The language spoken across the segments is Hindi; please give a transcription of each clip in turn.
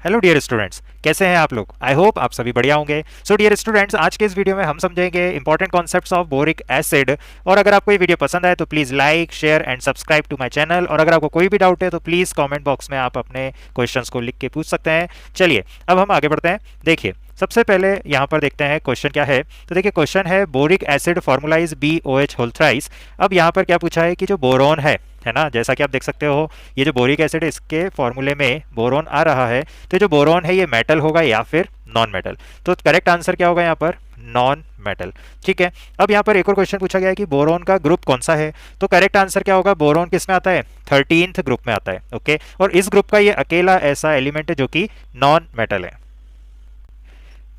हेलो डियर स्टूडेंट्स, कैसे हैं आप लोग। आई होप आप सभी बढ़िया होंगे। सो डियर स्टूडेंट्स, आज के इस वीडियो में हम समझेंगे important concepts of boric acid. और अगर आपको ये वीडियो पसंद आए तो please like share and subscribe to my channel. और अगर आपको कोई भी डाउट है तो प्लीज़ कमेंट बॉक्स में आप अपने क्वेश्चंस को लिख के पूछ सकते हैं। चलिए अब हम आगे बढ़ते हैं। देखिए सबसे पहले यहाँ पर देखते हैं क्वेश्चन क्या है। तो देखिए क्वेश्चन है boric acid formula is BOH whole thrice. अब यहाँ पर क्या पूछा है कि जो बोरोन है ना, जैसा कि आप देख सकते हो ये जो बोरिक एसिड है इसके फॉर्मूले में बोरोन आ रहा है। तो जो बोरोन है ये मेटल होगा या फिर नॉन मेटल। तो करेक्ट आंसर क्या होगा यहाँ पर, नॉन मेटल। ठीक है। अब यहाँ पर एक और क्वेश्चन पूछा गया है कि बोरोन का ग्रुप कौन सा है। तो करेक्ट आंसर क्या होगा, बोरोन किस में आता है, 13th ग्रुप में आता है। ओके, और इस ग्रुप का ये अकेला ऐसा एलिमेंट है जो कि नॉन मेटल है।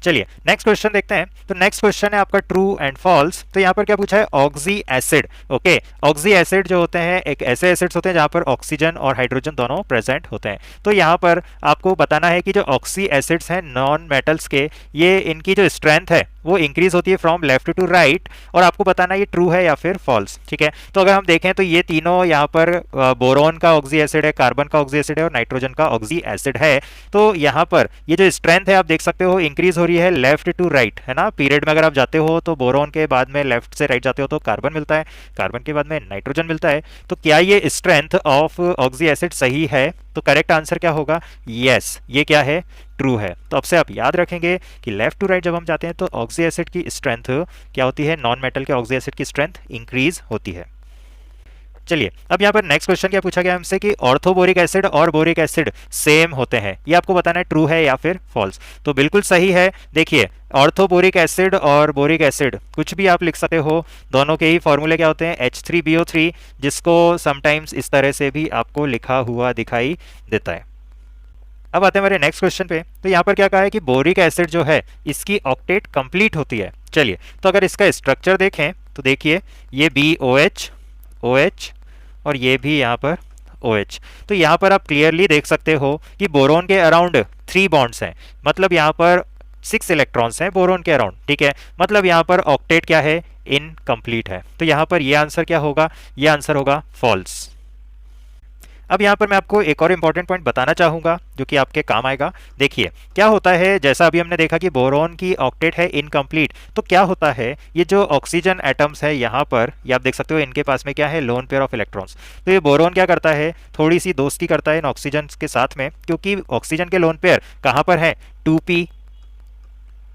चलिए नेक्स्ट क्वेश्चन देखते हैं। तो नेक्स्ट क्वेश्चन है आपका ट्रू एंड फॉल्स। तो यहाँ पर क्या पूछा है, oxy acid. Okay, oxy acid जो होते हैं एक ऐसे एसिड्स होते हैं जहाँ पर ऑक्सीजन और हाइड्रोजन दोनों प्रेजेंट होते हैं। तो यहाँ पर आपको बताना है कि जो ऑक्सी एसिड्स हैं नॉन मेटल्स के, ये इनकी जो स्ट्रेंथ है वो इंक्रीज होती है फ्रॉम लेफ्ट टू राइट। और आपको बताना ये ट्रू है या फिर फॉल्स। ठीक है। तो अगर हम देखें तो ये तीनों यहाँ पर बोरोन का ऑक्सी एसिड है, कार्बन का ऑक्सी एसिड है और नाइट्रोजन का ऑक्सी एसिड है। तो यहाँ पर ये जो स्ट्रेंथ है आप देख सकते हो इंक्रीज हो रही है लेफ्ट टू राइट, है ना। पीरियड में अगर आप जाते हो तो बोरोन के बाद में लेफ्ट से राइट जाते हो तो कार्बन मिलता है, कार्बन के बाद में नाइट्रोजन मिलता है। तो क्या ये स्ट्रेंथ ऑफ ऑक्सी एसिड सही है। तो करेक्ट आंसर क्या होगा, यस, ये क्या है, ट्रू है। तो अब से आप याद रखेंगे कि लेफ्ट टू राइट जब हम जाते हैं तो ऑक्सी एसिड की स्ट्रेंथ क्या होती है, नॉन मेटल के ऑक्सी एसिड की स्ट्रेंथ इंक्रीज होती है। चलिए अब यहाँ पर नेक्स्ट क्वेश्चन क्या पूछा गया हमसे कि ऑर्थोबोरिक एसिड और बोरिक एसिड सेम होते हैं। ये आपको बताना है ट्रू है या फिर फॉल्स। तो बिल्कुल सही है। देखिए ऑर्थोबोरिक एसिड और बोरिक एसिड कुछ भी आप लिख सकते हो, दोनों के ही फॉर्मूले क्या होते हैं, H3BO3, जिसको समटाइम्स इस तरह से भी आपको लिखा हुआ दिखाई देता है। अब आते हैं हमारे नेक्स्ट क्वेश्चन पे। तो यहाँ पर क्या कहा है कि बोरिक एसिड जो है इसकी ऑक्टेट कंप्लीट होती है। चलिए तो अगर इसका स्ट्रक्चर देखें तो देखिए ये BOH OH और ये भी यहाँ पर OH। तो यहाँ पर आप क्लियरली देख सकते हो कि बोरोन के अराउंड 3 बॉन्ड्स हैं, मतलब यहाँ पर 6 इलेक्ट्रॉन्स हैं बोरोन के अराउंड। ठीक है, मतलब यहाँ पर ऑक्टेट क्या है, इनकम्प्लीट है। तो यहाँ पर ये आंसर क्या होगा, ये आंसर होगा फॉल्स। अब यहाँ पर मैं आपको एक और इंपॉर्टेंट पॉइंट बताना चाहूँगा जो कि आपके काम आएगा। देखिए क्या होता है, जैसा अभी हमने देखा कि बोरोन की ऑक्टेट है इनकम्प्लीट। तो क्या होता है, ये जो ऑक्सीजन एटम्स है यहाँ पर ये आप देख सकते हो इनके पास में क्या है, लोन पेयर ऑफ इलेक्ट्रॉन्स। तो ये बोरोन क्या करता है, थोड़ी सी दोस्ती करता है इन ऑक्सीजन के साथ में, क्योंकि ऑक्सीजन के लोन पेयर कहाँ पर है, 2p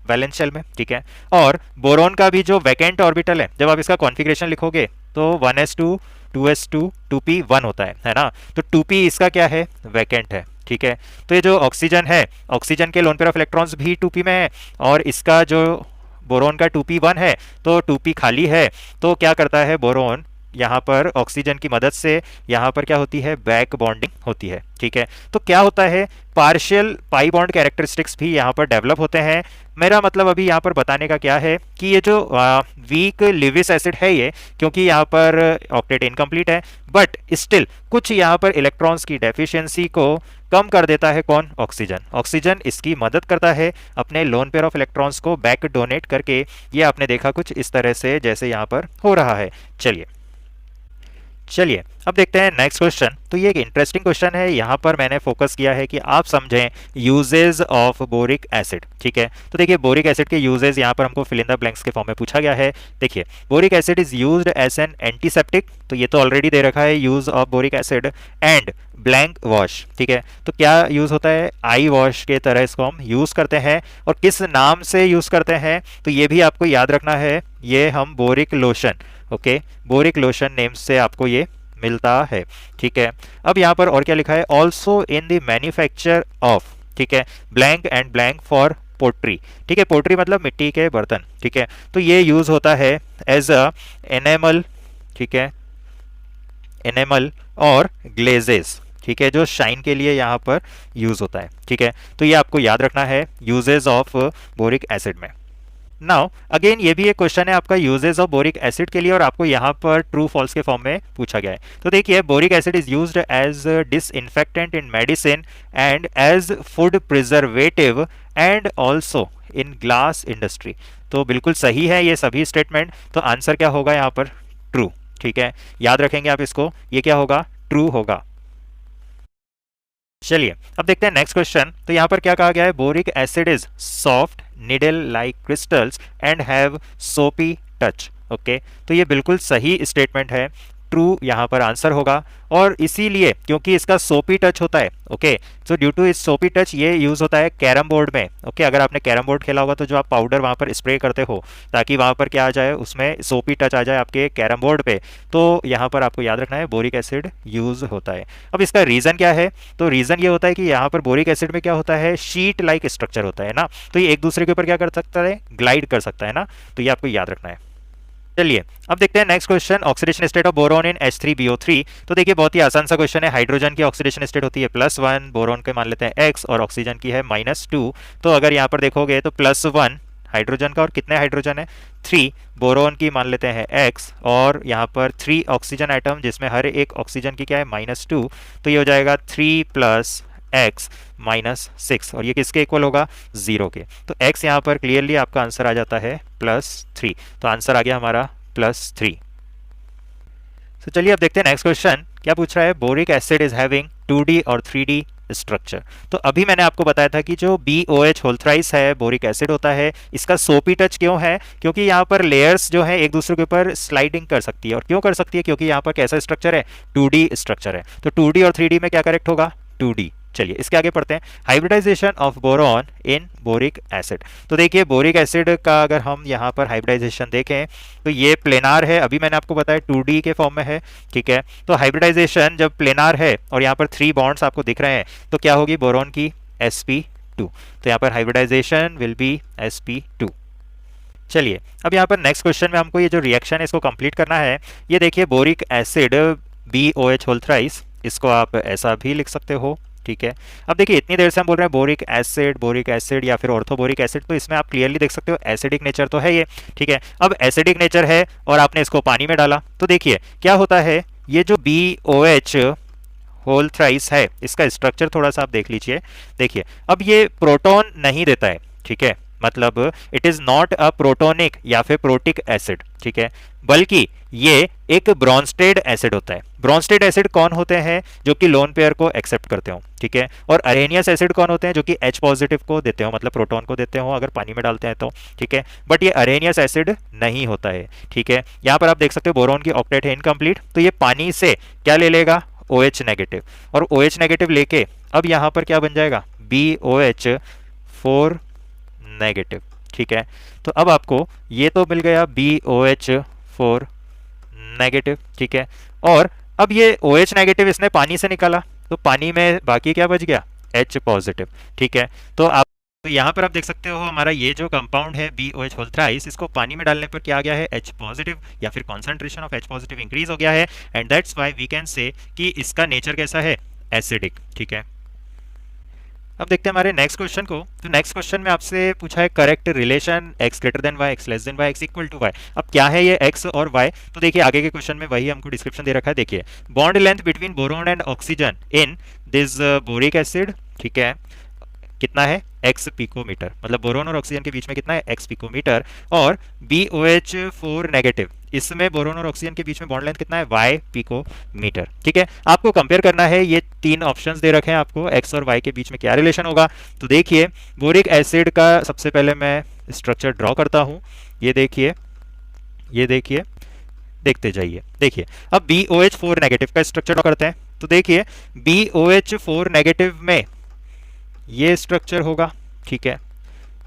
वैलेंस शेल में। ठीक है, और बोरोन का भी जो वैकेंट ऑर्बिटल है जब आप इसका कॉन्फ़िगरेशन लिखोगे तो 1s2 2s2 2p1 होता है ना। तो 2p इसका क्या है, वैकेंट है। ठीक है, तो ये जो ऑक्सीजन है, ऑक्सीजन के लोन पेयर ऑफ इलेक्ट्रॉन्स भी 2p में है और इसका जो बोरोन का 2p1 है तो 2p खाली है। तो क्या करता है बोरोन, यहाँ पर ऑक्सीजन की मदद से यहाँ पर क्या होती है, बैक बॉन्डिंग होती है। ठीक है, तो क्या होता है, पार्शियल पाई बॉन्ड कैरेक्टरिस्टिक्स भी यहाँ पर डेवलप होते हैं। मेरा मतलब अभी यहाँ पर बताने का क्या है कि ये जो वीक लिविस एसिड है ये, क्योंकि यहाँ पर ऑक्टेट इनकम्प्लीट है, बट स्टिल कुछ यहाँ पर इलेक्ट्रॉन्स की डेफिशिएंसी को कम कर देता है कौन, ऑक्सीजन। ऑक्सीजन इसकी मदद करता है अपने लोन पेयर ऑफ इलेक्ट्रॉन्स को बैक डोनेट करके। ये आपने देखा कुछ इस तरह से जैसे यहाँ पर हो रहा है। चलिए अब देखते हैं नेक्स्ट क्वेश्चन। तो ये एक इंटरेस्टिंग क्वेश्चन है, यहाँ पर मैंने फोकस किया है कि आप समझें यूजेज ऑफ बोरिक एसिड। ठीक है, तो देखिए बोरिक एसिड के यूजेज यहाँ पर हमको फिल इन द ब्लैंक्स के फॉर्म में पूछा गया है। देखिए boric acid is used as an antiseptic, तो ये तो ऑलरेडी दे रखा है use of boric acid, and blank wash. ठीक है, तो क्या यूज होता है, आई वॉश के तरह इसको हम यूज करते हैं। और किस नाम से यूज करते हैं तो ये भी आपको याद रखना है, ये हम boric lotion, okay, boric lotion name से आपको ये मिलता है। ठीक है, अब यहाँ पर और क्या लिखा है, also in the manufacture of, ठीक है, blank and blank for pottery. ठीक है, पोट्री मतलब मिट्टी के बर्तन। ठीक है, तो ये यूज होता है एज अ एनेमल। ठीक है, एनेमल और ग्लेजेस। ठीक है, जो शाइन के लिए यहाँ पर यूज होता है। ठीक है, तो ये आपको याद रखना है यूजेस ऑफ बोरिक एसिड में। नाउ अगेन ये भी एक क्वेश्चन है आपका यूजेस ऑफ बोरिक एसिड के लिए, और आपको यहाँ पर ट्रू फॉल्स के फॉर्म में पूछा गया है। तो देखिए boric acid is used as disinfectant in medicine and as food preservative and also in glass industry. तो बिल्कुल सही है ये सभी स्टेटमेंट। तो आंसर क्या होगा यहाँ पर, ट्रू। ठीक है, याद रखेंगे आप इसको, ये क्या होगा, ट्रू होगा। चलिए अब देखते हैं नेक्स्ट क्वेश्चन। तो यहाँ पर क्या कहा गया है, boric acid is soft needle like crystals and have सोपी टच। ओके, तो ये बिल्कुल सही स्टेटमेंट है, ट्रू यहाँ पर आंसर होगा। और इसीलिए क्योंकि इसका सोपी टच होता है, ओके, सो ड्यू टू इस सोपी टच ये यूज होता है कैरम बोर्ड में। ओके, अगर आपने कैरम बोर्ड खेला होगा तो जो आप पाउडर वहाँ पर स्प्रे करते हो ताकि वहाँ पर क्या आ जाए, उसमें सोपी टच आ जाए आपके कैरम बोर्ड पे, तो यहाँ पर आपको याद रखना है बोरिक एसिड यूज होता है। अब इसका रीजन क्या है, तो रीजन ये होता है कि यहाँ पर बोरिक एसिड में क्या होता है, शीट लाइक स्ट्रक्चर होता है ना, तो ये एक दूसरे के ऊपर क्या कर सकता है, ग्लाइड कर सकता है ना, तो ये आपको याद रखना है। चलिए अब देखते हैं next question, oxidation state of boron in H3BO3। तो देखिए बहुत ही आसान सा क्वेश्चन है। हाइड्रोजन की ऑक्सीडेशन स्टेट होती है +1, बोरोन के मान लेते हैं x, और ऑक्सीजन की है -2। तो अगर यहाँ पर देखोगे तो +1 हाइड्रोजन का, और कितने हाइड्रोजन है 3, बोरोन की मान लेते हैं x, और यहाँ पर 3 ऑक्सीजन एटम जिसमें हर एक ऑक्सीजन की क्या है -2, तो ये हो जाएगा 3 + x -6, और ये किसके इक्वल होगा, 0 के। तो x यहाँ पर क्लियरली आपका आंसर आ जाता है +3, तो आंसर आ गया हमारा +3। तो चलिए अब देखते हैं नेक्स्ट क्वेश्चन क्या पूछ रहा है, boric acid is having 2D और 3D स्ट्रक्चर। तो अभी मैंने आपको बताया था कि जो BOH होल थ्राइस है बोरिक एसिड होता है, इसका सोपी टच क्यों है, क्योंकि यहाँ पर लेयर्स जो है एक दूसरे के ऊपर स्लाइडिंग कर सकती है। और क्यों कर सकती है, क्योंकि यहाँ पर कैसा स्ट्रक्चर है, 2D स्ट्रक्चर है। तो 2D और 3D में क्या करेक्ट होगा, 2D। चलिए इसके आगे पढ़ते हैं, hybridization of boron in boric acid. तो देखिए बोरिक एसिड का अगर हम यहाँ पर हाइब्रिडाइजेशन देखें तो ये प्लेनार है, अभी मैंने आपको बताया 2D के फॉर्म में है, ठीक है। तो हाइब्रिडाइजेशन जब प्लेनार है और यहाँ पर 3 बॉन्ड्स आपको दिख रहे हैं, तो क्या होगी, बोरॉन की sp2, तो यहाँ पर हाइब्रिडाइजेशन विल बी sp2। चलिए अब यहाँ पर नेक्स्ट क्वेश्चन में हमको ये जो रिएक्शन है इसको कंप्लीट करना है। ये देखिए boric acid BOH whole thrice, इसको आप ऐसा भी लिख सकते हो, ठीक है। अब देखिए इतनी देर से हम बोल रहे हैं बोरिक एसिड या फिर ऑर्थोबोरिक एसिड, तो इसमें आप क्लियरली देख सकते हो एसिडिक नेचर तो है ये, ठीक है। अब एसिडिक नेचर है और आपने इसको पानी में डाला, तो देखिए क्या होता है, ये जो BOH होल थ्राइस है इसका स्ट्रक्चर थोड़ा सा आप देख लीजिए। देखिए अब ये प्रोटॉन नहीं देता है, ठीक है, मतलब it is not a protonic या फिर प्रोटिक एसिड, ठीक है, बल्कि ये एक ब्रॉन्स्टेड एसिड होता है। ब्रॉन्स्टेड एसिड कौन होते हैं, जो कि लोन पेयर को एक्सेप्ट करते हो, ठीक है। और अरेनियस एसिड कौन होते हैं, जो कि H पॉजिटिव को देते हो, मतलब प्रोटॉन को देते हो अगर पानी में डालते हैं तो, ठीक है। बट ये अरेनियस एसिड नहीं होता है, ठीक है। यहाँ पर आप देख सकते हो बोरोन की ऑक्टेट है इनकम्प्लीट, तो ये पानी से क्या ले लेगा, OH नेगेटिव, और OH नेगेटिव लेके अब यहाँ पर क्या बन जाएगा, BOH4 नेगेटिव, ठीक है। तो अब आपको ये तो मिल गया BOH4 नेगेटिव, ठीक है। और अब ये OH नेगेटिव इसने पानी से निकाला, तो पानी में बाकी क्या बच गया, H पॉजिटिव, ठीक है। तो आप तो यहाँ पर आप देख सकते हो हमारा ये जो कंपाउंड है BOH होल थ्राइस, इसको पानी में डालने पर क्या आ गया है, H पॉजिटिव, या फिर concentration of H positive increase हो गया है, and that's why we can say कि इसका नेचर कैसा है, एसिडिक, ठीक है। अब देखते हैं हमारे नेक्स्ट क्वेश्चन को। तो नेक्स्ट क्वेश्चन में आपसे पूछा है correct relation x greater than y, x less than y, x equal to y। अब क्या है ये x और y, तो देखिए आगे के क्वेश्चन में वही हमको डिस्क्रिप्शन दे रखा है। देखिए bond length between boron and oxygen in this boric acid, ठीक है, कितना है, x पिकोमीटर, मतलब बोरोन और ऑक्सीजन के बीच में कितना है, x पिकोमीटर। और BOH4 नेगेटिव, इसमें बोरोन और ऑक्सीजन के बीच में बॉन्ड लेंथ कितना है, y पिकोमीटर, ठीक है। आपको कंपेयर करना है, ये 3 ऑप्शंस दे रखे हैं आपको, x और y के बीच में क्या रिलेशन होगा। तो देखिए बोरिक एसिड का सबसे पहले मैं स्ट्रक्चर ड्रॉ करता हूँ, ये देखिए, ये देखिए, देखते जाइए। देखिए अब BOH4 नेगेटिव का स्ट्रक्चर ड्रॉ करते हैं, तो देखिए BOH4 नेगेटिव में ये स्ट्रक्चर होगा, ठीक है,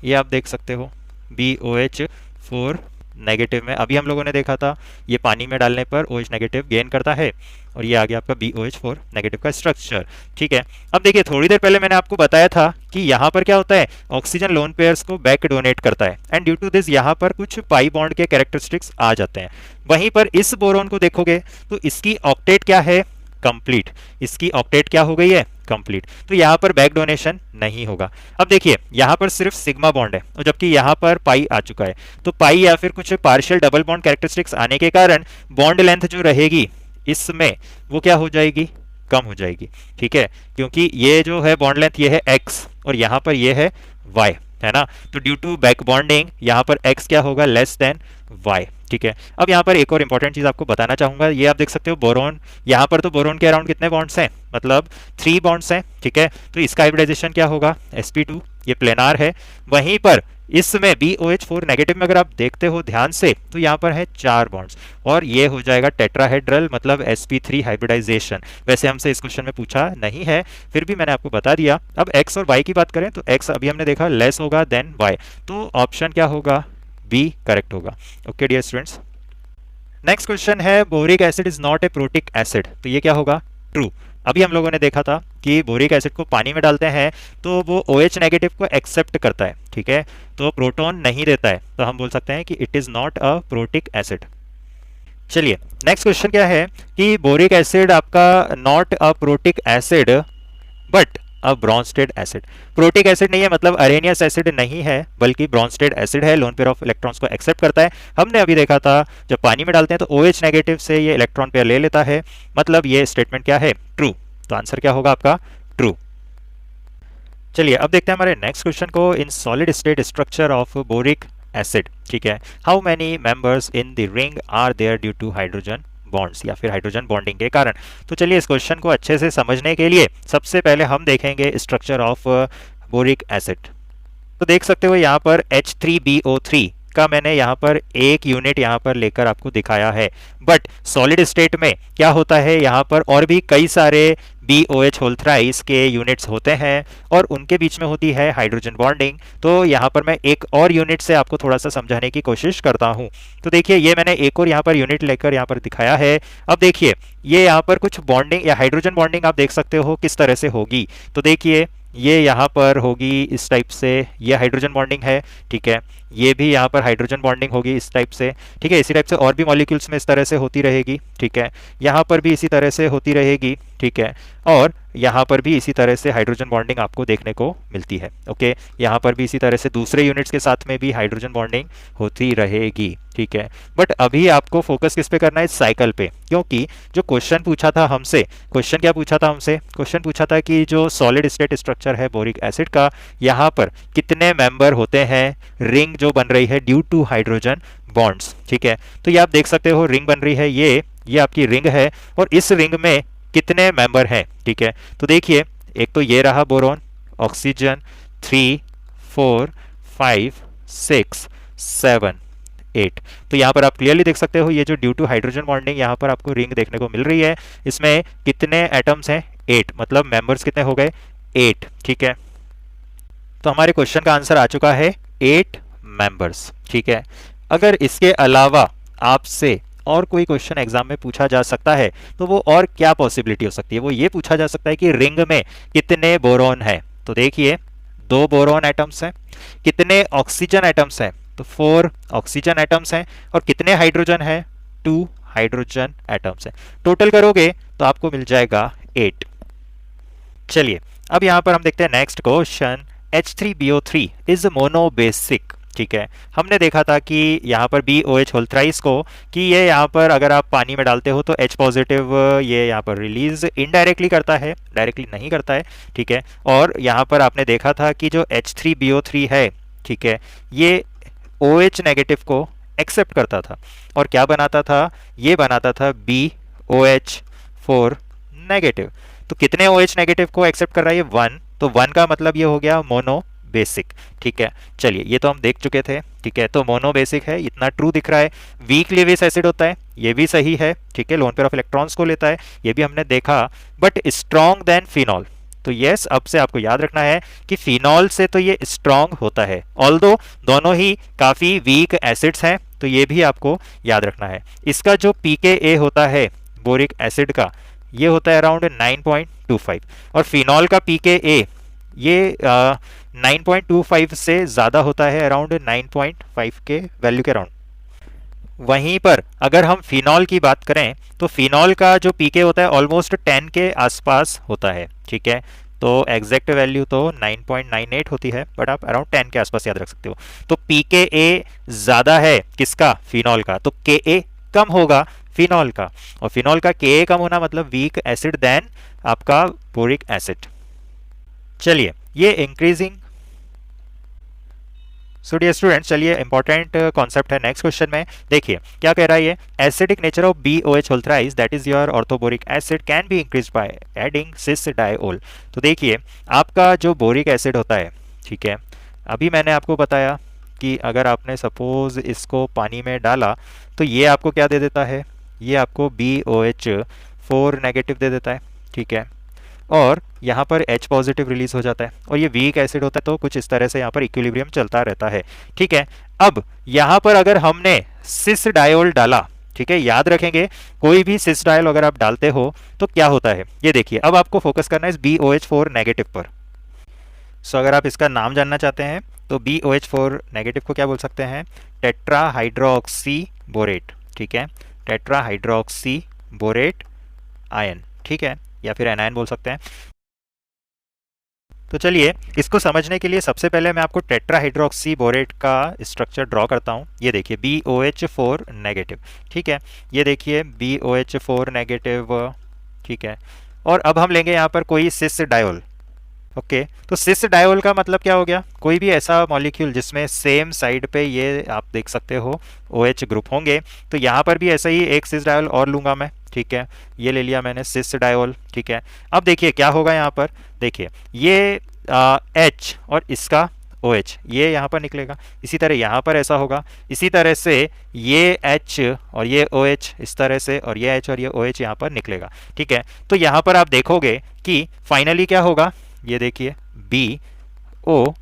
ये आप देख सकते हो BOH4 नेगेटिव में। अभी हम लोगों ने देखा था ये पानी में डालने पर OH नेगेटिव गेन करता है, और ये आ गया आपका BOH4 नेगेटिव का स्ट्रक्चर, ठीक है। अब देखिए थोड़ी देर पहले मैंने आपको बताया था कि यहाँ पर क्या होता है, ऑक्सीजन लोन पेयर्स को बैक डोनेट करता है, एंड ड्यू टू दिस यहाँ पर कुछ पाई बॉन्ड के कैरेक्टरिस्टिक्स आ जाते हैं। वहीं पर इस बोरोन को देखोगे तो इसकी ऑक्टेट क्या है, कंप्लीट, इसकी ऑक्टेट क्या हो गई है, कंप्लीट, तो यहाँ पर बैक डोनेशन नहीं होगा। अब देखिए यहाँ पर सिर्फ सिग्मा बॉन्ड है, और जबकि यहाँ पर पाई आ चुका है, तो पाई या फिर कुछ पार्शियल डबल बॉन्ड कैरेक्टरिस्टिक्स आने के कारण बॉन्ड लेंथ जो रहेगी इसमें वो क्या हो जाएगी, कम हो जाएगी, ठीक है, क्योंकि ये जो है बॉन्ड लेंथ ये है x और यहाँ पर ये है y, है ना। तो ड्यू टू बैक बॉन्डिंग यहाँ पर x क्या होगा, लेस देन y, ठीक है। अब यहाँ पर एक और इंपॉर्टेंट चीज आपको बताना चाहूंगा, ये आप देख सकते हो बोरोन, यहाँ पर तो बोरोन के अराउंड कितने बॉन्ड्स हैं, मतलब 3 बॉन्ड्स हैं, ठीक है। तो इसका हाइब्रिडाइजेशन क्या होगा, sp2, ये प्लेनार है। वहीं पर इसमें BOH4 नेगेटिव में अगर आप देखते हो ध्यान से तो यहाँ पर है 4 बॉन्ड्स, और ये हो जाएगा टेट्राहेड्रल, मतलब sp3 हाइब्रिडाइजेशन। वैसे हमसे इस क्वेश्चन में पूछा नहीं है, फिर भी मैंने आपको बता दिया। अब x और y की बात करें तो x अभी हमने देखा लेस होगा देन y, तो ऑप्शन क्या होगा, बी करेक्ट होगा। Okay dear students, next question है boric acid is not a protic acid, तो ये क्या होगा, ट्रू। अभी हम लोगों ने देखा था कि बोरिक एसिड को पानी में डालते हैं तो वो OH नेगेटिव को एक्सेप्ट करता है, ठीक है, तो प्रोटॉन नहीं देता है, तो हम बोल सकते हैं कि it is not a protic acid. चलिए नेक्स्ट क्वेश्चन क्या है कि बोरिक एसिड आपका not a protic acid but a Brønsted acid. Protic acid नहीं है मतलब अरेनियस एसिड नहीं है, बल्कि ब्रॉन्स्टेड एसिड है, लोन पेयर ऑफ इलेक्ट्रॉन्स को एक्सेप्ट करता है। हमने अभी देखा था जब पानी में डालते हैं तो OH नेगेटिव से ये इलेक्ट्रॉन पेयर ले लेता है, मतलब ये स्टेटमेंट क्या है, ट्रू। तो आंसर क्या होगा आपका, ट्रू। चलिए अब देखते हैं हमारे नेक्स्ट क्वेश्चन को, in solid state structure of boric acid, ठीक है, how many members in the ring are there due to hydrogen bonds, या फिर हाइड्रोजन बॉन्डिंग के कारण। तो चलिए इस क्वेश्चन को अच्छे से समझने के लिए सबसे पहले हम देखेंगे स्ट्रक्चर ऑफ बोरिक एसिड। तो देख सकते हो यहाँ पर H3BO3 का मैंने यहाँ पर एक यूनिट यहाँ पर लेकर आपको दिखाया है, बट सॉलिड स्टेट में क्या होता है, यहाँ पर और भी कई सारे BOH होल थ्राइस के यूनिट्स होते हैं और उनके बीच में होती है हाइड्रोजन बॉन्डिंग। तो यहाँ पर मैं एक और यूनिट से आपको थोड़ा सा समझाने की कोशिश करता हूँ। तो देखिए ये मैंने एक और यहाँ पर यूनिट लेकर यहाँ पर दिखाया है। अब देखिए ये यहाँ पर कुछ बॉन्डिंग या हाइड्रोजन बॉन्डिंग आप देख सकते हो किस तरह से होगी। तो देखिए ये यहाँ पर होगी इस टाइप से, ये हाइड्रोजन बॉन्डिंग है, ठीक है, ये भी यहाँ पर हाइड्रोजन बॉन्डिंग होगी इस टाइप से, ठीक है। इसी टाइप से और भी मॉलिक्यूल्स में इस तरह से होती रहेगी, ठीक है, यहाँ पर भी इसी तरह से होती रहेगी, ठीक है, और यहाँ पर भी इसी तरह से हाइड्रोजन बॉन्डिंग आपको देखने को मिलती है। ओके, यहाँ पर भी इसी तरह से दूसरे यूनिट्स के साथ में भी हाइड्रोजन बॉन्डिंग होती रहेगी, ठीक है। बट अभी आपको फोकस किस पे करना है, साइकिल पे, क्योंकि जो क्वेश्चन पूछा था हमसे, क्वेश्चन क्या पूछा था हमसे, क्वेश्चन पूछा था कि जो सॉलिड स्टेट स्ट्रक्चर है बोरिक एसिड का, यहाँ पर कितने मेंबर होते हैं, रिंग जो बन रही है ड्यू टू हाइड्रोजन बॉन्ड्स, ठीक है। तो ये आप देख सकते हो रिंग बन रही है, ये आपकी रिंग है और इस रिंग में कितने मेंबर हैं, ठीक है। तो देखिए एक तो ये रहा बोरोन, ऑक्सीजन, 3 4 5 6 7 8। तो यहाँ पर आप क्लियरली देख सकते हो ये जो ड्यू टू हाइड्रोजन बॉन्डिंग यहाँ पर आपको रिंग देखने को मिल रही है, इसमें कितने एटम्स हैं, 8, मतलब मेंबर्स कितने हो गए, 8, ठीक है। तो हमारे क्वेश्चन का आंसर आ चुका है 8 मेंबर्स, ठीक है। अगर इसके अलावा आपसे और कोई क्वेश्चन एग्जाम में पूछा जा सकता है तो वो और क्या पॉसिबिलिटी हो सकती है, वो ये पूछा जा सकता है कि रिंग में कितने बोरोन है। तो देखिए 2 बोरोन एटम्स हैं, कितने ऑक्सीजन एटम्स हैं, तो 4 ऑक्सीजन एटम्स हैं, और कितने हाइड्रोजन है, 2 हाइड्रोजन एटम्स हैं। टोटल करोगे तो आपको मिल जाएगा 8। चलिए अब यहां पर हम देखते हैं next question, H3BO3 is monobasic, ठीक है। हमने देखा था कि यहाँ पर BOH होल थ्राइस को कि ये यहाँ पर अगर आप पानी में डालते हो तो H पॉजिटिव ये यहाँ पर रिलीज इनडायरेक्टली करता है, डायरेक्टली नहीं करता है, ठीक है। और यहाँ पर आपने देखा था कि जो H3BO3 है, ठीक है, ये OH नेगेटिव को एक्सेप्ट करता था और क्या बनाता था, ये बनाता था BOH4 नेगेटिव। तो कितने OH नेगेटिव को एक्सेप्ट कर रहा है, ये 1, तो 1 का मतलब ये हो गया मोनो बेसिक, ठीक है। चलिए ये तो हम देख चुके थे, ठीक है, तो मोनो बेसिक है, इतना ट्रू दिख रहा है। वीक लेविस एसिड होता है, ये भी सही है, ठीक है, लोन पेयर ऑफ इलेक्ट्रॉन्स को लेता है, ये भी हमने देखा, बट स्ट्रॉन्ग देन फिनॉल। तो यस, अब से आपको याद रखना है कि फिनॉल से तो ये स्ट्रॉन्ग होता है, ऑल्दो दोनों ही काफी वीक एसिड्स हैं, तो ये भी आपको याद रखना है। इसका जो pKa होता है बोरिक एसिड का, ये होता है अराउंड 9.25, और फिनॉल का pKa ये 9.25 से ज़्यादा होता है, अराउंड 9.5 के वैल्यू के अराउंड। वहीं पर अगर हम फिनॉल की बात करें तो फिनॉल का जो pK होता है ऑलमोस्ट 10 के आसपास होता है, ठीक है। तो एग्जैक्ट वैल्यू तो 9.98 होती है, बट आप अराउंड 10 के आसपास याद रख सकते हो। तो pKa ज़्यादा है किसका, फिनॉल का, तो Ka कम होगा फिनॉल का, और फिनॉल का Ka कम होना मतलब वीक एसिड देन आपका बोरिक एसिड। चलिए ये इंक्रीजिंग सो डियर स्टूडेंट्स, चलिए इंपॉर्टेंट कॉन्सेप्ट है नेक्स्ट क्वेश्चन में। देखिए क्या कह रहा है ये, acidic nature of BOH whole thrice that is your orthoboric acid can be increase by adding cis diol. तो देखिए आपका जो बोरिक एसिड होता है, ठीक है, अभी मैंने आपको बताया कि अगर आपने सपोज इसको पानी में डाला तो ये आपको क्या दे देता है, ये आपको BOH4 नेगेटिव दे देता है, ठीक है, और यहाँ पर H पॉजिटिव रिलीज हो जाता है और ये वीक एसिड होता है, तो कुछ इस तरह से यहाँ पर इक्विलिब्रियम चलता रहता है, ठीक है। अब यहाँ पर अगर हमने सिस डायोल डाला, ठीक है, याद रखेंगे कोई भी सिस डायोल अगर आप डालते हो तो क्या होता है, ये देखिए। अब आपको फोकस करना है इस BOH4 नेगेटिव पर। सो अगर आप इसका नाम जानना चाहते हैं तो BOH4 नेगेटिव को क्या बोल सकते हैं, टेट्रा हाइड्रोक्सी बोरेट, ठीक है, टेट्रा हाइड्रोक्सी बोरेट आयन, ठीक है, या फिर एनायन बोल सकते हैं। तो चलिए इसको समझने के लिए सबसे पहले मैं आपको टेट्रा हाइड्रोक्सी बोरेट का स्ट्रक्चर ड्रॉ करता हूँ। ये देखिए BOH4 नेगेटिव, ठीक है, ये देखिए BOH4 नेगेटिव, ठीक है, और अब हम लेंगे यहाँ पर कोई सिस डायोल। ओके, तो सिस डायोल का मतलब क्या हो गया, कोई भी ऐसा मॉलिक्यूल जिसमें सेम साइड पे ये आप देख सकते हो OH ग्रुप होंगे। तो यहाँ पर भी ऐसा ही एक सिस डायोल और लूंगा मैं, ठीक है, ये ले लिया मैंने सिस डायोल, ठीक है। अब देखिए क्या होगा यहाँ पर, देखिए ये H और इसका OH ये यहाँ पर निकलेगा, इसी तरह यहाँ पर ऐसा होगा, इसी तरह से ये H और ये OH इस तरह से, और ये H और ये OH यहाँ पर निकलेगा, ठीक है। तो यहाँ पर आप देखोगे कि फाइनली क्या होगा, ये देखिए BO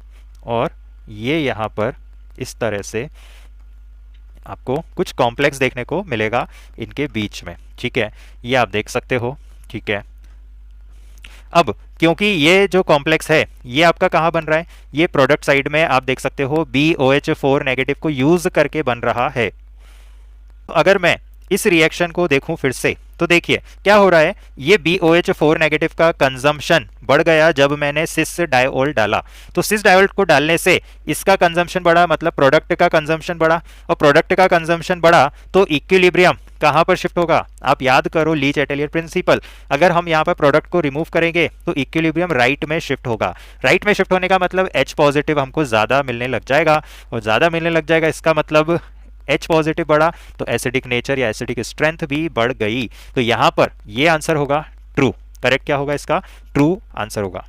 और ये यहाँ पर इस तरह से आपको कुछ कॉम्प्लेक्स देखने को मिलेगा इनके बीच में, ठीक है, ये आप देख सकते हो, ठीक है। अब क्योंकि ये जो कॉम्प्लेक्स है ये आपका कहाँ बन रहा है, ये प्रोडक्ट साइड में आप देख सकते हो BOH4 नेगेटिव को यूज करके बन रहा है। अगर मैं इस रिएक्शन को देखूं फिर से तो देखिए क्या हो रहा है, ये BOH4 नेगेटिव का कंजम्पशन बढ़ गया जब मैंने सिस डायोल डाला। तो सिस डायोल को डालने से इसका कंजम्पशन बढ़ा, मतलब प्रोडक्ट का कंजम्पशन बढ़ा, और प्रोडक्ट का कंजम्पशन बढ़ा तो इक्विलिब्रियम कहाँ पर शिफ्ट होगा, आप याद करो लीच एटेलियर प्रिंसिपल। अगर हम यहाँ पर प्रोडक्ट को रिमूव करेंगे तो इक्विलिब्रियम राइट में शिफ्ट होगा। राइट में शिफ्ट होने का मतलब H पॉजिटिव हमको ज़्यादा मिलने लग जाएगा, और ज़्यादा मिलने लग जाएगा इसका मतलब H पॉजिटिव बढ़ा तो एसिडिक नेचर या एसिडिक स्ट्रेंथ भी बढ़ गई। तो यहाँ पर ये आंसर होगा ट्रू। करेक्ट क्या होगा इसका, ट्रू आंसर होगा।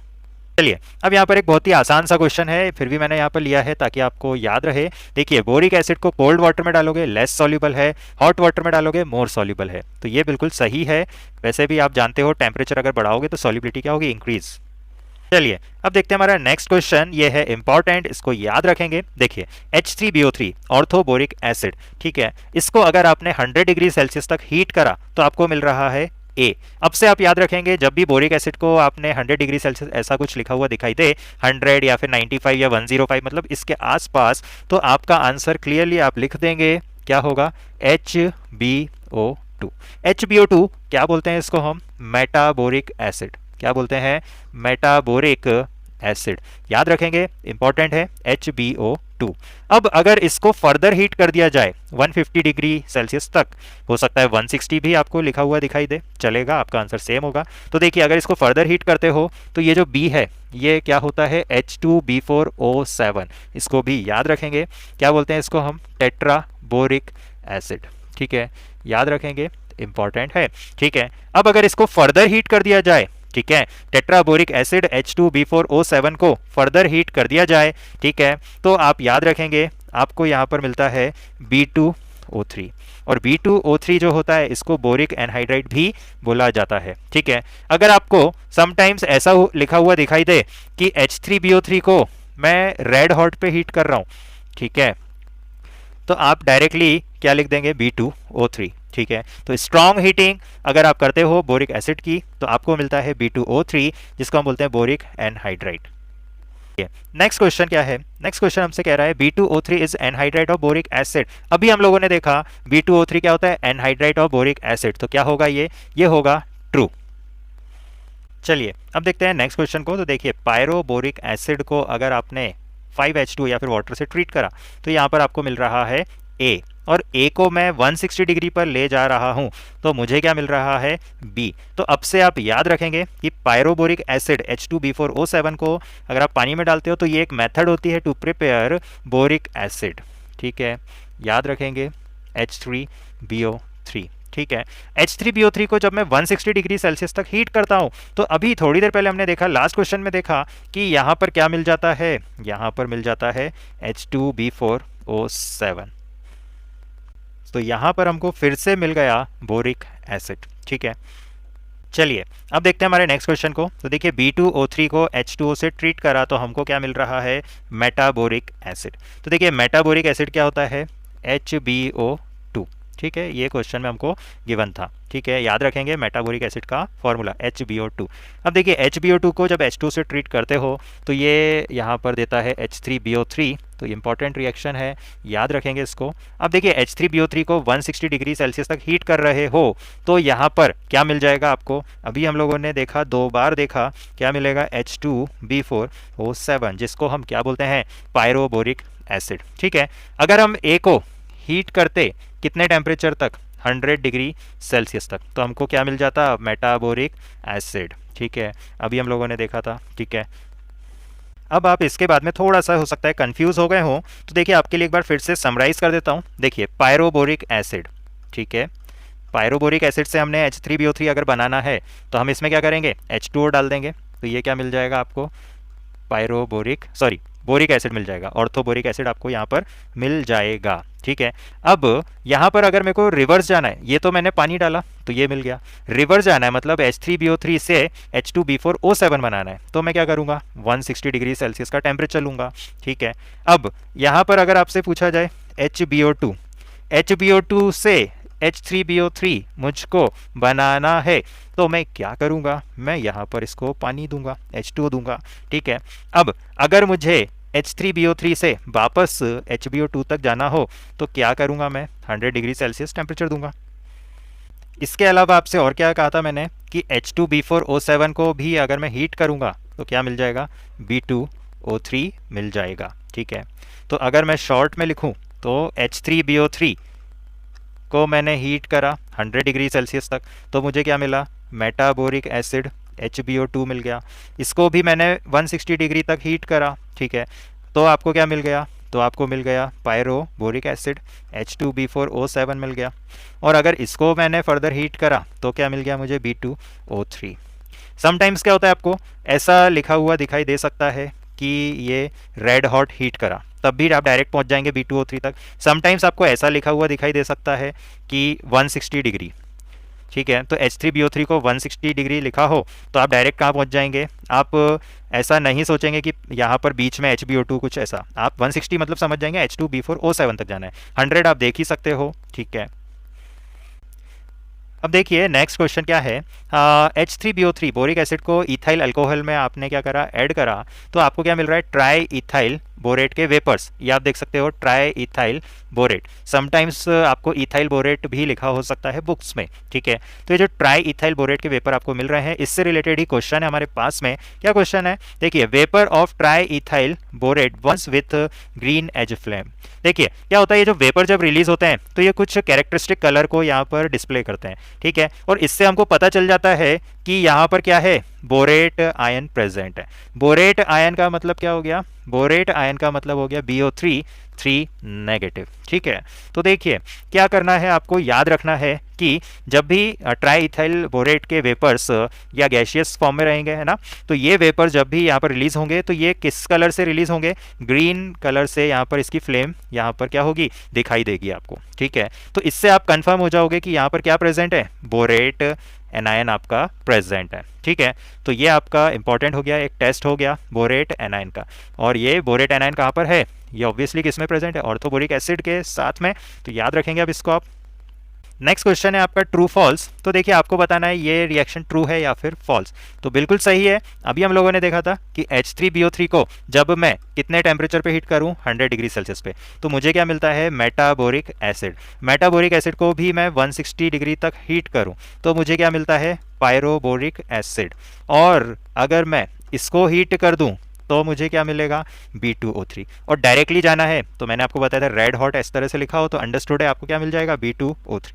चलिए अब यहाँ पर एक बहुत ही आसान सा क्वेश्चन है, फिर भी मैंने यहाँ पर लिया है ताकि आपको याद रहे। देखिए बोरिक एसिड को कोल्ड वाटर में डालोगे लेस सॉल्युबल है, हॉट वाटर में डालोगे मोर सॉल्युबल है। तो ये बिल्कुल सही है। वैसे भी आप जानते हो टेम्परेचर अगर बढ़ाओगे तो सॉल्युबिलिटी क्या होगी, इंक्रीज। चलिए अब देखते हैं हमारा नेक्स्ट क्वेश्चन, ये है इंपॉर्टेंट, इसको याद रखेंगे। देखिए H3BO3 ऑर्थोबोरिक एसिड, ठीक है, इसको अगर आपने 100 डिग्री सेल्सियस तक हीट करा तो आपको मिल रहा है A। अब से आप याद रखेंगे जब भी बोरिक एसिड को आपने 100 डिग्री सेल्सियस ऐसा कुछ लिखा हुआ दिखाई दे, 100 या फिर 95 या 105 मतलब इसके आसपास, तो आपका आंसर क्लियरली आप लिख देंगे, क्या होगा, HbO2। HbO2 क्या बोलते हैं इसको हम, मेटाबोरिक एसिड। क्या बोलते हैं, मेटाबोरिक एसिड। याद रखेंगे इंपॉर्टेंट है HbO2। अब अगर इसको फर्दर हीट कर दिया जाए 150 डिग्री सेल्सियस तक, हो सकता है 160 भी आपको लिखा हुआ दिखाई दे, चलेगा, आपका आंसर सेम होगा। तो देखिए अगर इसको फर्दर हीट करते हो तो ये जो B है ये क्या होता है, H2B4O7। इसको भी याद रखेंगे, क्या बोलते हैं इसको हम, टेट्राबोरिक एसिड, ठीक है, याद रखेंगे, इंपॉर्टेंट है, ठीक है। अब अगर इसको फर्दर हीट कर दिया जाए, ठीक है, टेट्राबोरिक एसिड H2B4O7 को फर्दर हीट कर दिया जाए, ठीक है, तो आप याद रखेंगे आपको यहाँ पर मिलता है B2O3। और B2O3 जो होता है इसको बोरिक एनहाइड्राइड भी बोला जाता है, ठीक है। अगर आपको समटाइम्स ऐसा लिखा हुआ दिखाई दे कि H3BO3 को मैं रेड हॉट पे हीट कर रहा हूँ, ठीक है, तो आप डायरेक्टली क्या लिख देंगे, B2O3, ठीक है। तो स्ट्रॉन्ग हीटिंग अगर आप करते हो बोरिक एसिड की तो आपको मिलता है B2O3, जिसको हम बोलते हैं बोरिक एनहाइड्राइड। नेक्स्ट क्वेश्चन क्या है, नेक्स्ट क्वेश्चन हमसे कह रहा है B2O3 is anhydride of boric acid. अभी हम लोगों ने देखा B2O3 क्या होता है, एनहाइड्राइड ऑफ बोरिक एसिड। तो क्या होगा ये होगा ट्रू। चलिए अब देखते हैं नेक्स्ट क्वेश्चन को। तो देखिए पायरोबोरिक एसिड को अगर आपने 5H2 या फिर वाटर से ट्रीट करा तो यहाँ पर आपको मिल रहा है A और ए को मैं 160 डिग्री पर ले जा रहा हूं, तो मुझे क्या मिल रहा है, बी। तो अब से आप याद रखेंगे कि पायरोबोरिक एसिड H2B4O7 को अगर आप पानी में डालते हो तो ये एक मेथड होती है टू प्रिपेयर बोरिक एसिड। ठीक है, याद रखेंगे H3BO3। ठीक है, H3BO3 को जब मैं 160 डिग्री सेल्सियस तक हीट करता हूं, तो अभी थोड़ी देर पहले हमने देखा, लास्ट क्वेश्चन में देखा कि यहां पर क्या मिल जाता है, यहां पर मिल जाता है H2B4O7। तो यहां पर हमको फिर से मिल गया बोरिक एसिड। ठीक है, चलिए अब देखते हैं हमारे नेक्स्ट क्वेश्चन को। तो देखिए B2O3 को H2O से ट्रीट करा तो हमको क्या मिल रहा है, मेटाबोरिक एसिड। तो देखिए मेटाबोरिक एसिड क्या होता है, HBO2। ठीक है, ये क्वेश्चन में हमको गिवन था। ठीक है, याद रखेंगे मेटाबोरिक एसिड का फॉर्मूला HBO2। अब देखिए HBO2 को जब H2 से ट्रीट करते हो तो ये यहाँ पर देता है H3BO3, तो इंपॉर्टेंट रिएक्शन है, याद रखेंगे इसको। अब देखिए H3BO3 को 160 डिग्री सेल्सियस तक हीट कर रहे हो तो यहाँ पर क्या मिल जाएगा आपको, अभी हम लोगों ने देखा, 2 बार देखा, क्या मिलेगा, H2B4O7, जिसको हम क्या बोलते हैं, पायरोबोरिक एसिड। ठीक है, अगर हम ए को हीट करते कितने टेम्परेचर तक, 100 डिग्री सेल्सियस तक, तो हमको क्या मिल जाता, मेटाबोरिक एसिड। ठीक है, अभी हम लोगों ने देखा था। ठीक है, अब आप इसके बाद में थोड़ा सा हो सकता है कंफ्यूज हो गए हो, तो देखिए आपके लिए एक बार फिर से समराइज कर देता हूँ। देखिए पायरोबोरिक एसिड, ठीक है, पायरोबोरिक एसिड से हमने H3BO3 अगर बनाना है तो हम इसमें क्या करेंगे, H2O डाल देंगे, तो ये क्या मिल जाएगा आपको, बोरिक एसिड मिल जाएगा, ऑर्थोबोरिक एसिड आपको यहाँ पर मिल जाएगा। ठीक है, अब यहाँ पर अगर मेरे को रिवर्स जाना है, ये तो मैंने पानी डाला तो ये मिल गया, रिवर्स जाना है मतलब H3BO3 से H2B4O7 बनाना है, तो मैं क्या करूँगा, 160 डिग्री सेल्सियस का टेम्परेचर लूँगा। ठीक है, अब यहाँ पर अगर आपसे पूछा जाए HBO2 से H3BO3 मुझको बनाना है, तो मैं क्या करूँगा, मैं यहाँ पर इसको पानी दूंगा, H2O दूंगा। ठीक है, अब अगर मुझे H3BO3 से वापस HBO2 तक जाना हो तो क्या करूँगा, मैं 100 डिग्री सेल्सियस टेम्परेचर दूंगा। इसके अलावा आपसे और क्या कहा था मैंने कि H2B4O7 को भी अगर मैं हीट करूँगा तो क्या मिल जाएगा, B2O3 मिल जाएगा। ठीक है, तो अगर मैं शॉर्ट में लिखूँ तो H3BO3 को मैंने हीट करा 100 डिग्री सेल्सियस तक, तो मुझे क्या मिला, मेटाबोरिक एसिड HBO2 मिल गया। इसको भी मैंने 160 डिग्री तक हीट करा। ठीक है, तो आपको क्या मिल गया, तो आपको मिल गया पायरोबोरिक एसिड H2B4O7 मिल गया। और अगर इसको मैंने फर्दर हीट करा तो क्या मिल गया मुझे, B2O3। समटाइम्स क्या होता है, आपको ऐसा लिखा हुआ दिखाई दे सकता है कि ये रेड हॉट हीट करा, तब भी आप डायरेक्ट पहुंच जाएंगे B2O3 तक। समटाइम्स आपको ऐसा लिखा हुआ दिखाई दे सकता है कि 160 डिग्री। ठीक है, तो H3BO3 को 160 डिग्री लिखा हो तो आप डायरेक्ट कहाँ पहुंच जाएंगे, आप ऐसा नहीं सोचेंगे कि यहाँ पर बीच में HBO2 कुछ ऐसा, आप 160 मतलब समझ जाएंगे H2B4O7 तक जाना है, 100 आप देख ही सकते हो। ठीक है, अब देखिए नेक्स्ट क्वेश्चन क्या है, H3BO3 बोरिक एसिड को इथाइल अल्कोहल में आपने क्या करा, ऐड करा, तो आपको क्या मिल रहा है, ट्राई इथाइल बोरेट के वेपर्स। ये आप देख सकते हो ट्राई इथाइल बोरेट, समटाइम्स आपको इथाइल बोरेट भी लिखा हो सकता है बुक्स में। ठीक है, तो ये जो ट्राई इथाइल बोरेट के वेपर आपको मिल रहे हैं, इससे रिलेटेड ही क्वेश्चन है हमारे पास में। क्या क्वेश्चन है, देखिए vapour of triethyl borate burns with green edge flame. देखिए क्या होता है, ये जो वेपर जब रिलीज होते हैं तो ये कुछ कैरेक्टरिस्टिक कलर को यहाँ पर डिस्प्ले करते हैं। ठीक है, और इससे हमको पता चल जाता है कि यहाँ पर क्या है, बोरेट आयन प्रेजेंट है। बोरेट आयन का मतलब क्या हो गया, बोरेट आयन का मतलब हो गया BO3 3 नेगेटिव। ठीक है, तो देखिए क्या करना है, आपको याद रखना है कि जब भी ट्राई इथाइल बोरेट के वेपर्स या गैशियस फॉर्म में रहेंगे, है ना, तो ये वेपर जब भी यहाँ पर रिलीज होंगे तो ये किस कलर से रिलीज होंगे, ग्रीन कलर से। यहाँ पर इसकी फ्लेम यहाँ पर क्या होगी, दिखाई देगी आपको। ठीक है, तो इससे आप कंफर्म हो जाओगे कि यहाँ पर क्या प्रेजेंट है, बोरेट एनायन आपका प्रेजेंट है। ठीक है, तो ये आपका इंपॉर्टेंट हो गया, एक टेस्ट हो गया बोरेट एनायन का। और ये बोरेट एनायन कहाँ पर है, ये ऑब्वियसली किस में प्रेजेंट है, ऑर्थोबोरिक एसिड के साथ में, तो याद रखेंगे अब इसको आप। नेक्स्ट क्वेश्चन है आपका ट्रू फॉल्स। तो देखिए आपको बताना है ये रिएक्शन ट्रू है या फिर फॉल्स। तो बिल्कुल सही है, अभी हम लोगों ने देखा था कि H3BO3 को जब मैं कितने टेम्परेचर पे हीट करूं, 100 डिग्री सेल्सियस पे, तो मुझे क्या मिलता है, मेटाबोरिक एसिड। मेटाबोरिक एसिड को भी मैं 160 डिग्री तक हीट करूं तो मुझे क्या मिलता है, पायरोबोरिक एसिड। और अगर मैं इसको हीट कर दूं तो मुझे क्या मिलेगा, B2O3। और डायरेक्टली जाना है तो मैंने आपको बताया था रेड हॉट इस तरह से लिखा हो तो अंडरस्टूड है, आपको क्या मिल जाएगा, B2O3।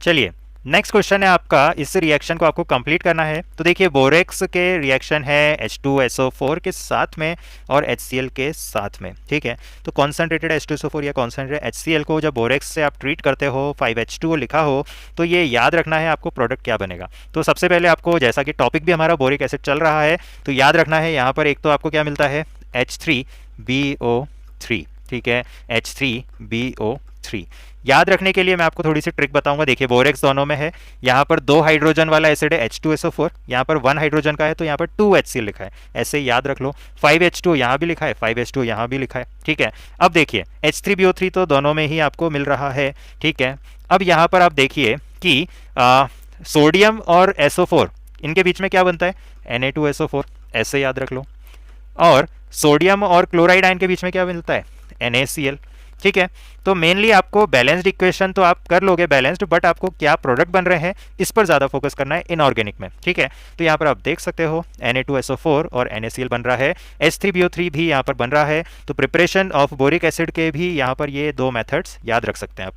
चलिए नेक्स्ट क्वेश्चन है आपका, इस रिएक्शन को आपको कंप्लीट करना है। तो देखिए बोरेक्स के रिएक्शन है H2SO4 के साथ में और HCl के साथ में, ठीक है। तो कॉन्सेंट्रेटेड H2SO4 या कॉन्सेंट्रेटेड HCl को जब बोरेक्स से आप ट्रीट करते हो, 5H2O लिखा हो, तो ये याद रखना है आपको प्रोडक्ट क्या बनेगा। तो सबसे पहले आपको, जैसा कि टॉपिक भी हमारा बोरिक एसिड चल रहा है, तो याद रखना है यहाँ पर एक तो आपको क्या मिलता है, H3BO3, ठीक है, H3BO3। याद रखने के लिए मैं आपको थोड़ी सी ट्रिक बताऊंगा। देखिए बोरेक्स दोनों में है, यहाँ पर 2 हाइड्रोजन वाला एसिड है H2SO4, यहाँ पर 1 हाइड्रोजन का है तो यहाँ पर 2HCl लिखा है, ऐसे याद रख लो। 5H2 यहाँ भी लिखा है, 5H2 यहाँ भी लिखा है, ठीक है। अब देखिए H3BO3 तो दोनों में ही आपको मिल रहा है, ठीक है। अब यहाँ पर आप देखिए कि सोडियम और SO4 इनके बीच में क्या बनता है, Na2SO4, ऐसे याद रख लो। और सोडियम और क्लोराइड आयन के बीच में क्या मिलता है, NaCl, ठीक है। तो मेनली आपको बैलेंस्ड इक्वेशन तो आप कर लोगे बैलेंस्ड, बट आपको क्या प्रोडक्ट बन रहे हैं इस पर ज़्यादा फोकस करना है इनऑर्गेनिक में, ठीक है। तो यहाँ पर आप देख सकते हो Na2SO4 और NaCl बन रहा है, H3BO3 भी यहाँ पर बन रहा है। तो प्रिपरेशन ऑफ बोरिक एसिड के भी यहाँ पर ये 2 मेथड्स याद रख सकते हैं आप।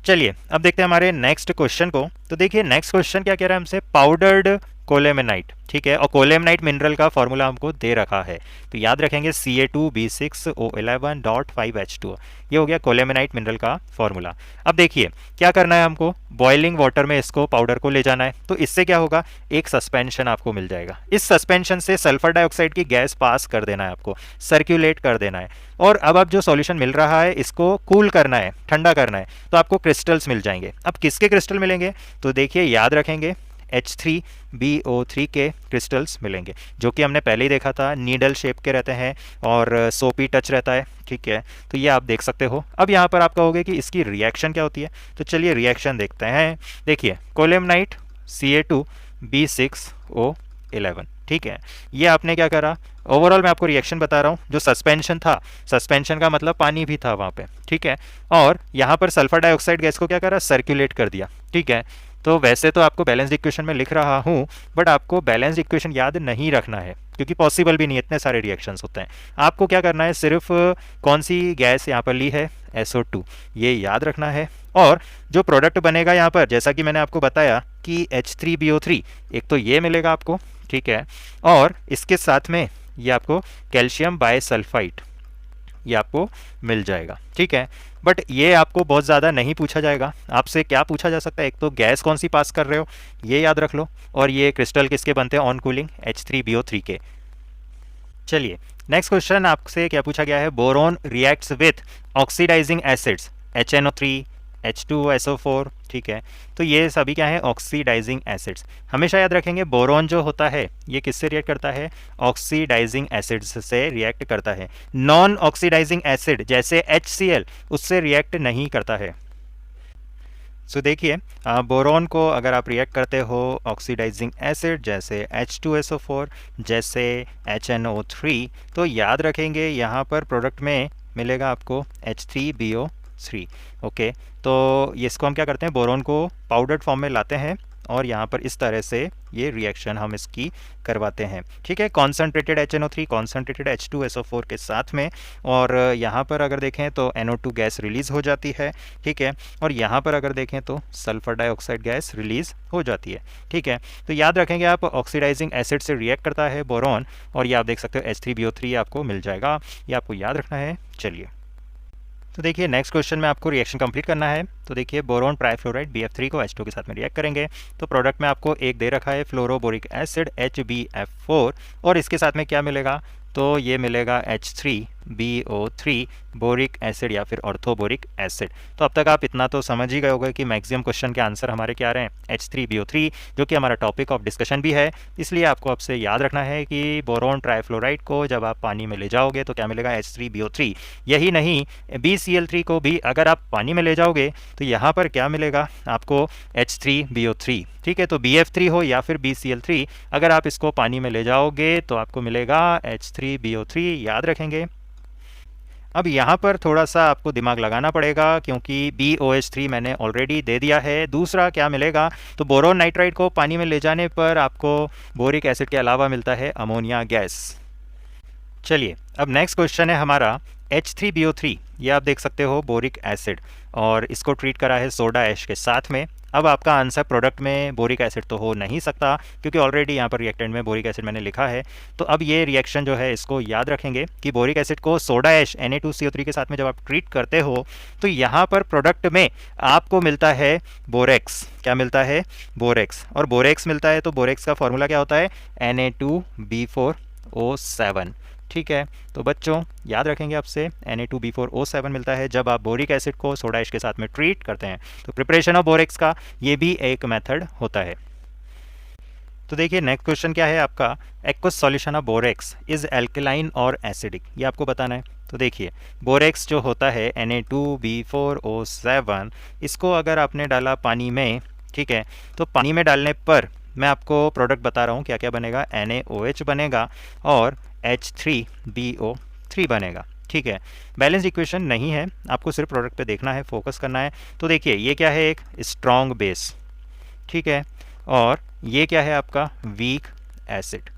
चलिए अब देखते हैं हमारे नेक्स्ट क्वेश्चन को। तो देखिए नेक्स्ट क्वेश्चन क्या कह रहा है हमसे, पाउडर्ड कोलेमेनाइट, ठीक है। और कोलेमेनाइट मिनरल का फॉर्मूला हमको दे रखा है, तो याद रखेंगे Ca2B6O11.5H2O, ये हो गया कोलेमेनाइट मिनरल का फॉर्मूला। अब देखिए क्या करना है हमको, बॉइलिंग वाटर में इसको पाउडर को ले जाना है। तो इससे क्या होगा, एक सस्पेंशन आपको मिल जाएगा। इस सस्पेंशन से सल्फर डाइऑक्साइड की गैस पास कर देना है आपको, सर्कुलेट कर देना है। और अब आप जो सॉल्यूशन मिल रहा है इसको कूल करना है, ठंडा करना है, तो आपको क्रिस्टल्स मिल जाएंगे। अब किसके क्रिस्टल मिलेंगे, तो देखिए याद रखेंगे H3BO3 के क्रिस्टल्स मिलेंगे, जो कि हमने पहले ही देखा था, नीडल शेप के रहते हैं और सोपी टच रहता है, ठीक है। तो ये आप देख सकते हो। अब यहाँ पर आप कहोगे कि इसकी रिएक्शन क्या होती है, तो चलिए रिएक्शन देखते हैं। देखिए कोलेमनाइट Ca2B6O11, ठीक है। ये आपने क्या करा, ओवरऑल मैं आपको रिएक्शन बता रहा हूँ। जो सस्पेंशन था, सस्पेंशन का मतलब पानी भी था वहाँ पे, ठीक है। और यहाँ पर सल्फर डाइऑक्साइड गैस को क्या करा, सर्कुलेट कर दिया, ठीक है। तो वैसे तो आपको बैलेंस्ड इक्वेशन में लिख रहा हूँ, बट आपको बैलेंस्ड इक्वेशन याद नहीं रखना है क्योंकि पॉसिबल भी नहीं, इतने सारे रिएक्शंस होते हैं। आपको क्या करना है, सिर्फ कौन सी गैस यहाँ पर ली है, SO2, ये याद रखना है। और जो प्रोडक्ट बनेगा यहाँ पर, जैसा कि मैंने आपको बताया कि H3BO3, एक तो ये मिलेगा आपको, ठीक है। और इसके साथ में ये आपको कैल्शियम बायसल्फाइड ये आपको मिल जाएगा, ठीक है। बट ये आपको बहुत ज़्यादा नहीं पूछा जाएगा। आपसे क्या पूछा जा सकता है, एक तो गैस कौन सी पास कर रहे हो ये याद रख लो, और ये क्रिस्टल किसके बनते हैं ऑन कूलिंग, H3BO3 के। चलिए नेक्स्ट क्वेश्चन आपसे क्या पूछा गया है, boron reacts with oxidising acids HNO3, H2SO4, ठीक है। तो ये सभी क्या है, ऑक्सीडाइजिंग एसिड्स। हमेशा याद रखेंगे बोरोन जो होता है ये किससे रिएक्ट करता है, ऑक्सीडाइजिंग एसिड्स से रिएक्ट करता है। नॉन ऑक्सीडाइजिंग एसिड जैसे HCl उससे रिएक्ट नहीं करता है। सो देखिए बोरोन को अगर आप रिएक्ट करते हो ऑक्सीडाइजिंग एसिड जैसे H2SO4, जैसे HNO3, तो याद रखेंगे यहाँ पर प्रोडक्ट में मिलेगा आपको H3BO3, ओके। तो इसको हम क्या करते हैं, बोरोन को पाउडर्ड फॉर्म में लाते हैं और यहाँ पर इस तरह से ये रिएक्शन हम इसकी करवाते हैं, ठीक है। कॉन्सनट्रेटेड HNO3 कॉन्सनट्रेटेड H2SO4 के साथ में, और यहाँ पर अगर देखें तो NO2 गैस रिलीज़ हो जाती है, ठीक है। और यहाँ पर अगर देखें तो सल्फर डाइऑक्साइड गैस रिलीज़ हो जाती है, ठीक है। तो याद रखेंगे आप ऑक्सीडाइजिंग एसिड से रिएक्ट करता है बोरोन, और ये आप देख सकते हो H3BO3 आपको मिल जाएगा, ये आपको याद रखना है। चलिए तो देखिए नेक्स्ट क्वेश्चन में आपको रिएक्शन कंप्लीट करना है। तो देखिए बोरोन ट्राइफ्लोराइड BF3 को H2 के साथ में रिएक्ट करेंगे, तो प्रोडक्ट में आपको एक दे रखा है फ्लोरोबोरिक एसिड HbF4, और इसके साथ में क्या मिलेगा, तो ये मिलेगा H3BO3 बोरिक एसिड या फिर ऑर्थोबोरिक एसिड। तो अब तक आप इतना तो समझ ही गए होंगे कि मैक्सिमम क्वेश्चन के आंसर हमारे क्या रहे हैं, H3BO3, जो कि हमारा टॉपिक ऑफ डिस्कशन भी है। इसलिए आपको आपसे याद रखना है कि बोरोन ट्राइफ्लोराइड को जब आप पानी में ले जाओगे तो क्या मिलेगा, H3BO3। यही नहीं, BCl3 को भी अगर आप पानी में ले जाओगे तो यहाँ पर क्या मिलेगा आपको, H3BO3, ठीक है। तो BF3 हो या फिर BCl3, अगर आप इसको पानी में ले जाओगे तो आपको मिलेगा H3BO3, याद रखेंगे। अब यहाँ पर थोड़ा सा आपको दिमाग लगाना पड़ेगा क्योंकि BOH3 मैंने ऑलरेडी दे दिया है। दूसरा क्या मिलेगा, तो बोरोन नाइट्राइड को पानी में ले जाने पर आपको बोरिक एसिड के अलावा मिलता है अमोनिया गैस। चलिए अब नेक्स्ट क्वेश्चन है हमारा H3BO3, ये आप देख सकते हो बोरिक एसिड, और इसको ट्रीट करा है सोडा ऐश के साथ में। अब आपका आंसर प्रोडक्ट में बोरिक एसिड तो हो नहीं सकता क्योंकि ऑलरेडी यहाँ पर रिएक्टेंट में बोरिक एसिड मैंने लिखा है। तो अब ये रिएक्शन जो है इसको याद रखेंगे कि बोरिक एसिड को सोडा ऐश Na2CO3 के साथ में जब आप ट्रीट करते हो तो यहाँ पर प्रोडक्ट में आपको मिलता है बोरेक्स। क्या मिलता है? बोरेक्स। और बोरेक्स मिलता है तो बोरेक्स का फॉर्मूला क्या होता है? Na2B4O7। ठीक है, तो बच्चों याद रखेंगे आपसे Na2B4O7 मिलता है जब आप बोरिक एसिड को सोडा ऐश के साथ में ट्रीट करते हैं। तो प्रिपरेशन ऑफ बोरेक्स का ये भी एक मेथड होता है। तो देखिए नेक्स्ट क्वेश्चन क्या है आपका, aqueous solution of borax is alkaline और एसिडिक, ये आपको बताना है। तो देखिए बोरेक्स जो होता है Na2B4O7, इसको अगर आपने डाला पानी में, ठीक है, तो पानी में डालने पर मैं आपको प्रोडक्ट बता रहा हूँ क्या क्या बनेगा। NaOH बनेगा और H3BO3 बनेगा। ठीक है, बैलेंस इक्वेशन नहीं है, आपको सिर्फ प्रोडक्ट पे देखना है, फोकस करना है। तो देखिए ये क्या है, एक स्ट्रॉन्ग बेस, ठीक है, और ये क्या है आपका वीक एसिड।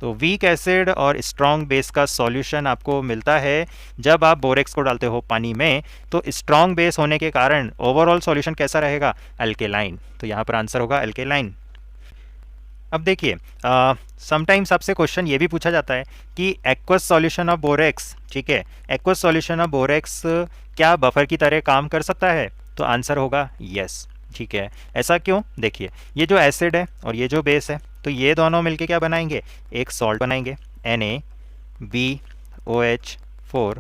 तो वीक एसिड और स्ट्रॉन्ग बेस का सॉल्यूशन आपको मिलता है जब आप बोरेक्स को डालते हो पानी में। तो स्ट्रॉन्ग बेस होने के कारण ओवरऑल सॉल्यूशन कैसा रहेगा? अल्केलाइन। तो यहाँ पर आंसर होगा अल्केलाइन। अब देखिए समटाइम्स आपसे क्वेश्चन ये भी पूछा जाता है कि एक्वस सॉल्यूशन ऑफ बोरेक्स, ठीक है, एक्वस सॉल्यूशन ऑफ बोरेक्स क्या बफर की तरह काम कर सकता है? तो आंसर होगा यस। ठीक है, ऐसा क्यों? देखिए ये जो एसिड है और ये जो बेस है, तो ये दोनों मिलके क्या बनाएंगे? एक सॉल्ट बनाएंगे, NaBOH4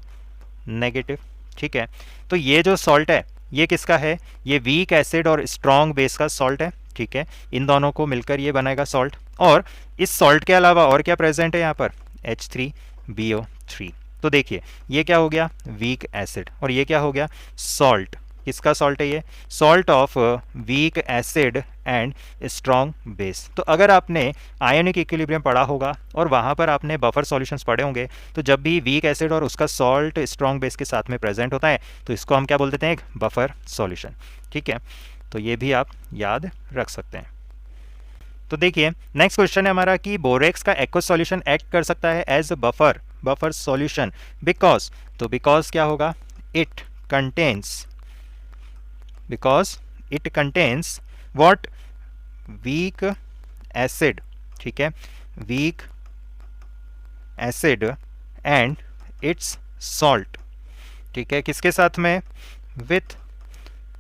नेगेटिव। ठीक है, तो ये जो सॉल्ट है ये किसका है? ये वीक एसिड और स्ट्रॉन्ग बेस का सॉल्ट है। ठीक है, इन दोनों को मिलकर ये बनाएगा सॉल्ट। और इस सॉल्ट के अलावा और क्या प्रेजेंट है यहाँ पर? H3BO3। तो देखिए ये क्या हो गया? वीक एसिड, और ये क्या हो गया? सॉल्ट। किसका सॉल्ट है ये? Salt of weak acid and strong base. तो अगर आपने आयोनिक इक्विलिब्रियम पढ़ा होगा और वहाँ पर आपने बफर सॉल्यूशंस पढ़े होंगे, तो जब भी वीक एसिड और उसका सॉल्ट स्ट्रॉन्ग बेस के साथ में प्रेजेंट होता है तो इसको हम क्या बोल देते हैं? एक बफर सॉल्यूशन। ठीक है, तो ये भी आप याद रख सकते हैं। तो देखिए नेक्स्ट क्वेश्चन है हमारा कि बोरेक्स का एक्वस सॉल्यूशन एक्ट कर सकता है एज बफर सॉल्यूशन बिकॉज। तो बिकॉज क्या होगा? It contains what? Weak acid. ठीक है, weak acid and it's salt. ठीक है, किसके साथ में? With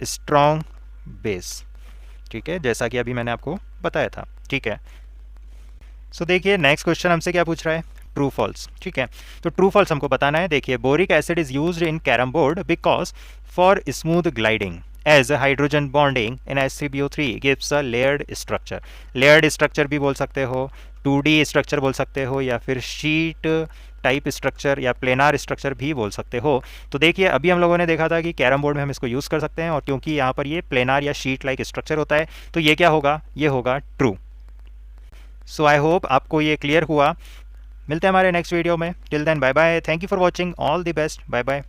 strong base. ठीक है, जैसा कि अभी मैंने आपको बताया था। ठीक है, सो देखिए नेक्स्ट क्वेश्चन हमसे क्या पूछ रहा है? True false. ठीक है, तो ट्रू फॉल्स हमको बताना है। देखिए boric acid is used in carrom board because for smooth gliding as hydrogen bonding in H3BO3 gives a layered structure. Layered structure भी बोल सकते हो, 2D स्ट्रक्चर बोल सकते हो, या फिर शीट टाइप स्ट्रक्चर या प्लेनार स्ट्रक्चर भी बोल सकते हो। तो देखिए अभी हम लोगों ने देखा था कि कैरम बोर्ड में हम इसको यूज़ कर सकते हैं, और क्योंकि यहाँ पर ये प्लेनार या शीट लाइक स्ट्रक्चर होता है तो ये क्या होगा? ये होगा ट्रू। सो आई होप आपको ये क्लियर हुआ। मिलते हैं हमारे नेक्स्ट वीडियो में। Till then bye bye, thank you for watching, all the best, bye bye.